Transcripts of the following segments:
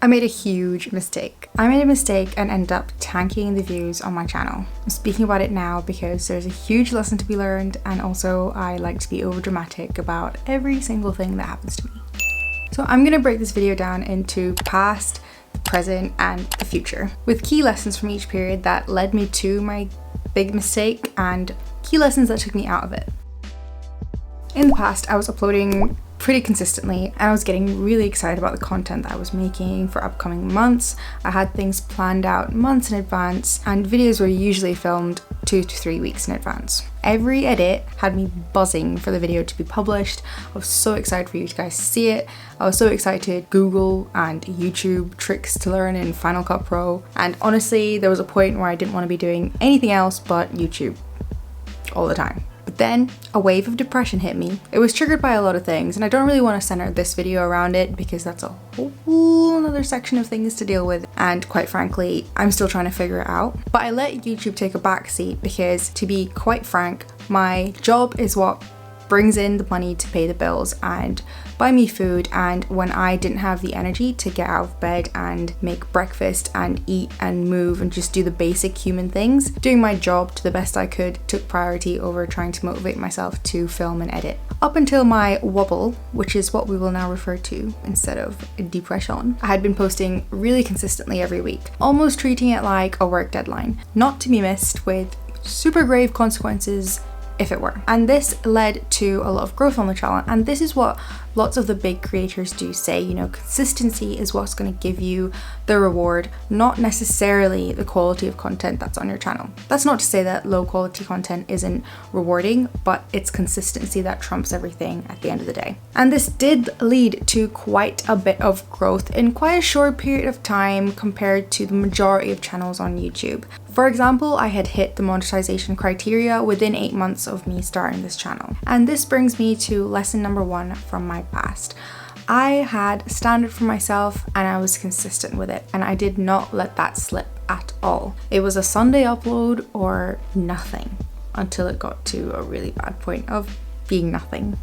I made a huge mistake. I made a mistake and ended up tanking the views on my channel. I'm speaking about it now because there's a huge lesson to be learned, and also I like to be overdramatic about every single thing that happens to me. So I'm gonna break this video down into past, the present, and the future, with key lessons from each period that led me to my big mistake and key lessons that took me out of it. In the past, I was uploading pretty consistently and I was getting really excited about the content that I was making for upcoming months. I had things planned out months in advance, and videos were usually filmed 2 to 3 weeks in advance. Every edit had me buzzing for the video to be published. I was so excited for you guys to see it. I was so excited. Google and YouTube tricks to learn in Final Cut Pro, and honestly there was a point where I didn't want to be doing anything else but YouTube all the time. But then a wave of depression hit me. It was triggered by a lot of things, and I don't really want to center this video around it because that's a whole other section of things to deal with, and quite frankly I'm still trying to figure it out. But I let YouTube take a backseat because, to be quite frank, my job is what brings in the money to pay the bills and buy me food, and when I didn't have the energy to get out of bed and make breakfast and eat and move and just do the basic human things, doing my job to the best I could took priority over trying to motivate myself to film and edit. Up until my wobble, which is what we will now refer to instead of depression, I had been posting really consistently every week, almost treating it like a work deadline, not to be missed, with super grave consequences if it were. And this led to a lot of growth on the channel, and this is what lots of the big creators do say, you know, consistency is what's going to give you the reward, not necessarily the quality of content that's on your channel. That's not to say that low quality content isn't rewarding, but it's consistency that trumps everything at the end of the day. And this did lead to quite a bit of growth in quite a short period of time compared to the majority of channels on YouTube. For example, I had hit the monetization criteria within 8 months of me starting this channel. And this brings me to lesson number 1 from my past. I had a standard for myself and I was consistent with it, and I did not let that slip at all. It was a Sunday upload or nothing, until it got to a really bad point of being nothing.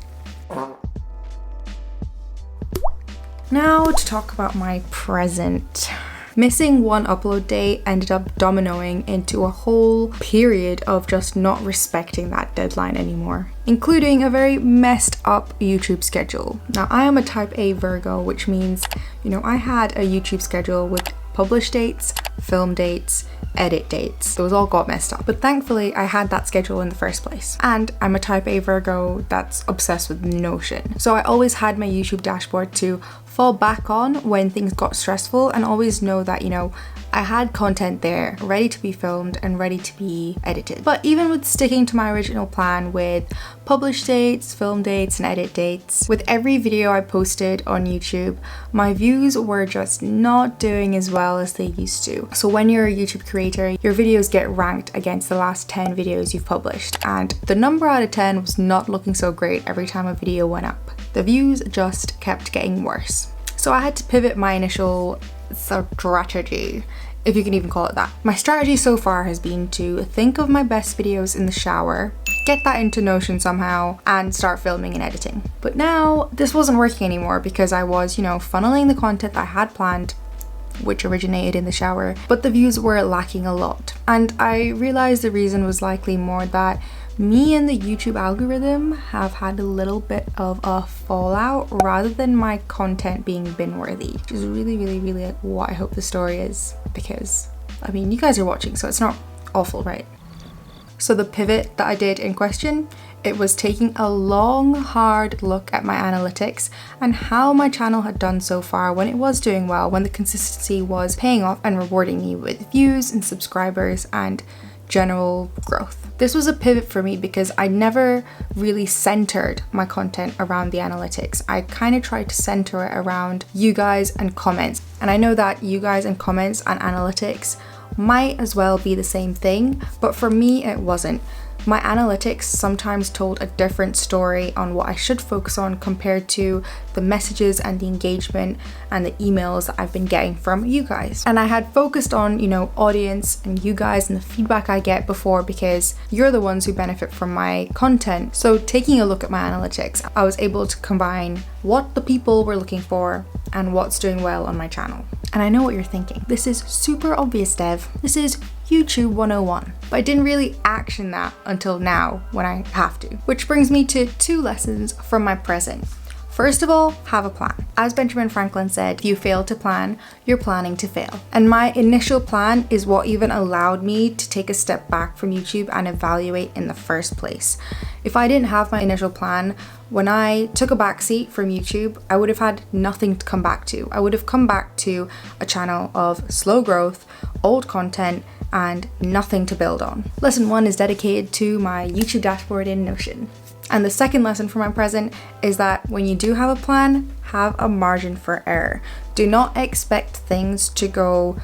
Now to talk about my present. Missing one upload day ended up dominoing into a whole period of just not respecting that deadline anymore, including a very messed up YouTube schedule. Now, I am a type A Virgo, which means, you know, I had a YouTube schedule with publish dates, film dates, edit dates. Those all got messed up. But thankfully I had that schedule in the first place. And I'm a type A Virgo that's obsessed with Notion. So I always had my YouTube dashboard to fall back on when things got stressful, and always know that, you know, I had content there ready to be filmed and ready to be edited. But even with sticking to my original plan with publish dates, film dates, and edit dates, with every video I posted on YouTube, my views were just not doing as well as they used to. So when you're a YouTube creator, your videos get ranked against the last 10 videos you've published, and the number out of 10 was not looking so great every time a video went up. The views just kept getting worse. So I had to pivot my initial strategy, if you can even call it that. My strategy so far has been to think of my best videos in the shower, get that into Notion somehow, and start filming and editing. But now this wasn't working anymore because I was, you know, funneling the content that I had planned, which originated in the shower, but the views were lacking a lot. And I realized the reason was likely more that me and the YouTube algorithm have had a little bit of a fallout rather than my content being bin worthy, which is really what I hope the story is, because I mean, you guys are watching, so it's not awful, right? So the pivot that I did in question, it was taking a long, hard look at my analytics and how my channel had done so far when it was doing well, when the consistency was paying off and rewarding me with views and subscribers and general growth. This was a pivot for me because I never really centered my content around the analytics. I kind of tried to center it around you guys and comments. And I know that you guys and comments and analytics might as well be the same thing, but for me it wasn't. My analytics sometimes told a different story on what I should focus on compared to the messages and the engagement and the emails that I've been getting from you guys. And I had focused on, you know, audience and you guys and the feedback I get before, because you're the ones who benefit from my content. So taking a look at my analytics, I was able to combine what the people were looking for and what's doing well on my channel. And I know what you're thinking. This is super obvious, Dev. This is YouTube 101. But I didn't really action that until now when I have to. Which brings me to 2 lessons from my present. First of all, have a plan. As Benjamin Franklin said, if you fail to plan, you're planning to fail. And my initial plan is what even allowed me to take a step back from YouTube and evaluate in the first place. If I didn't have my initial plan, when I took a backseat from YouTube, I would have had nothing to come back to. I would have come back to a channel of slow growth, old content, and nothing to build on. Lesson 1 is dedicated to my YouTube dashboard in Notion. And the second lesson for my present is that when you do have a plan, have a margin for error. Do not expect things to go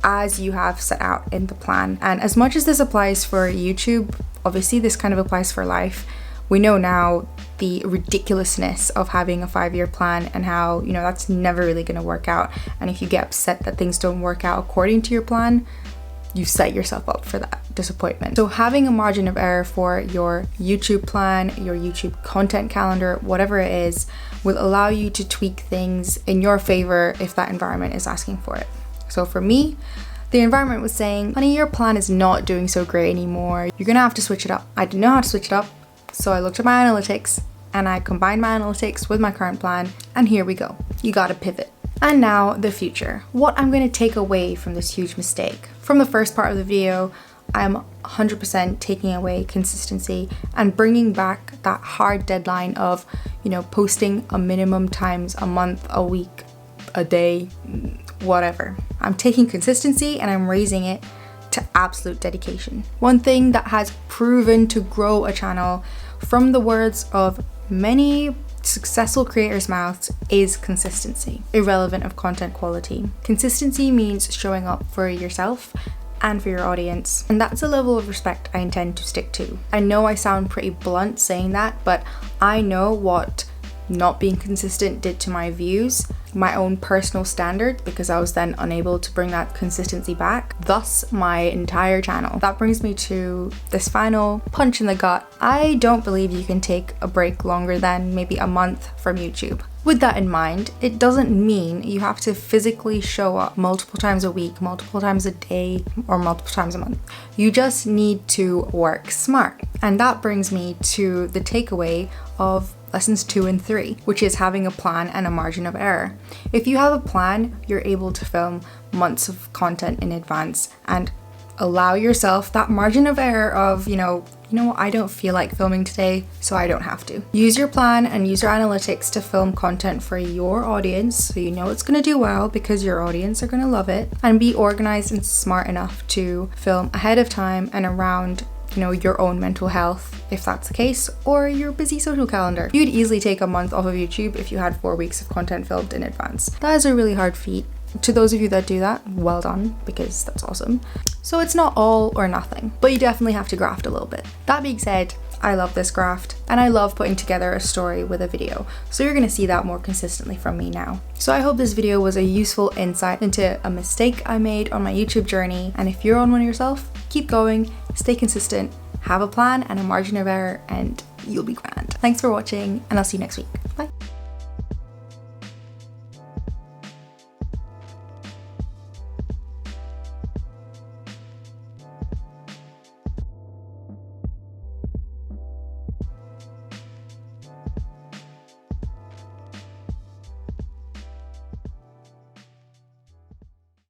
as you have set out in the plan. And as much as this applies for YouTube, obviously this kind of applies for life. We know now the ridiculousness of having a 5-year plan and how, that's never really going to work out. And if you get upset that things don't work out according to your plan, you set yourself up for that disappointment. So having a margin of error for your YouTube plan, your YouTube content calendar, whatever it is, will allow you to tweak things in your favor if that environment is asking for it. So for me, the environment was saying, honey, your plan is not doing so great anymore. You're gonna have to switch it up. I didn't know how to switch it up. So I looked at my analytics and I combined my analytics with my current plan, and here we go. You gotta pivot. And now the future. What I'm going to take away from this huge mistake. From the first part of the video, I'm 100% taking away consistency and bringing back that hard deadline of, posting a minimum times a month, a week, a day, whatever. I'm taking consistency and I'm raising it to absolute dedication. One thing that has proven to grow a channel, from the words of many successful creators' mouths, is consistency, irrelevant of content quality. Consistency means showing up for yourself and for your audience, and that's a level of respect I intend to stick to. I know I sound pretty blunt saying that, but I know what not being consistent did to my views, my own personal standard, because I was then unable to bring that consistency back, thus my entire channel. That brings me to this final punch in the gut. I don't believe you can take a break longer than maybe a month from YouTube. With that in mind, it doesn't mean you have to physically show up multiple times a week, multiple times a day, or multiple times a month. You just need to work smart. And that brings me to the takeaway of lessons 2 and 3, which is having a plan and a margin of error. If you have a plan, you're able to film months of content in advance and allow yourself that margin of error of, what, I don't feel like filming today, so I don't have to. Use your plan and use your analytics to film content for your audience, so you know it's gonna do well because your audience are gonna love it, and be organized and smart enough to film ahead of time and around your own mental health, if that's the case, or your busy social calendar. You'd easily take a month off of YouTube if you had 4 weeks of content filmed in advance. That is a really hard feat. To those of you that do that, well done, because that's awesome. So it's not all or nothing, but you definitely have to graft a little bit. That being said, I love this graft, and I love putting together a story with a video, so you're gonna see that more consistently from me now. So I hope this video was a useful insight into a mistake I made on my YouTube journey, and if you're on one yourself, keep going, stay consistent, have a plan and a margin of error, and you'll be grand. Thanks for watching, and I'll see you next week. Bye.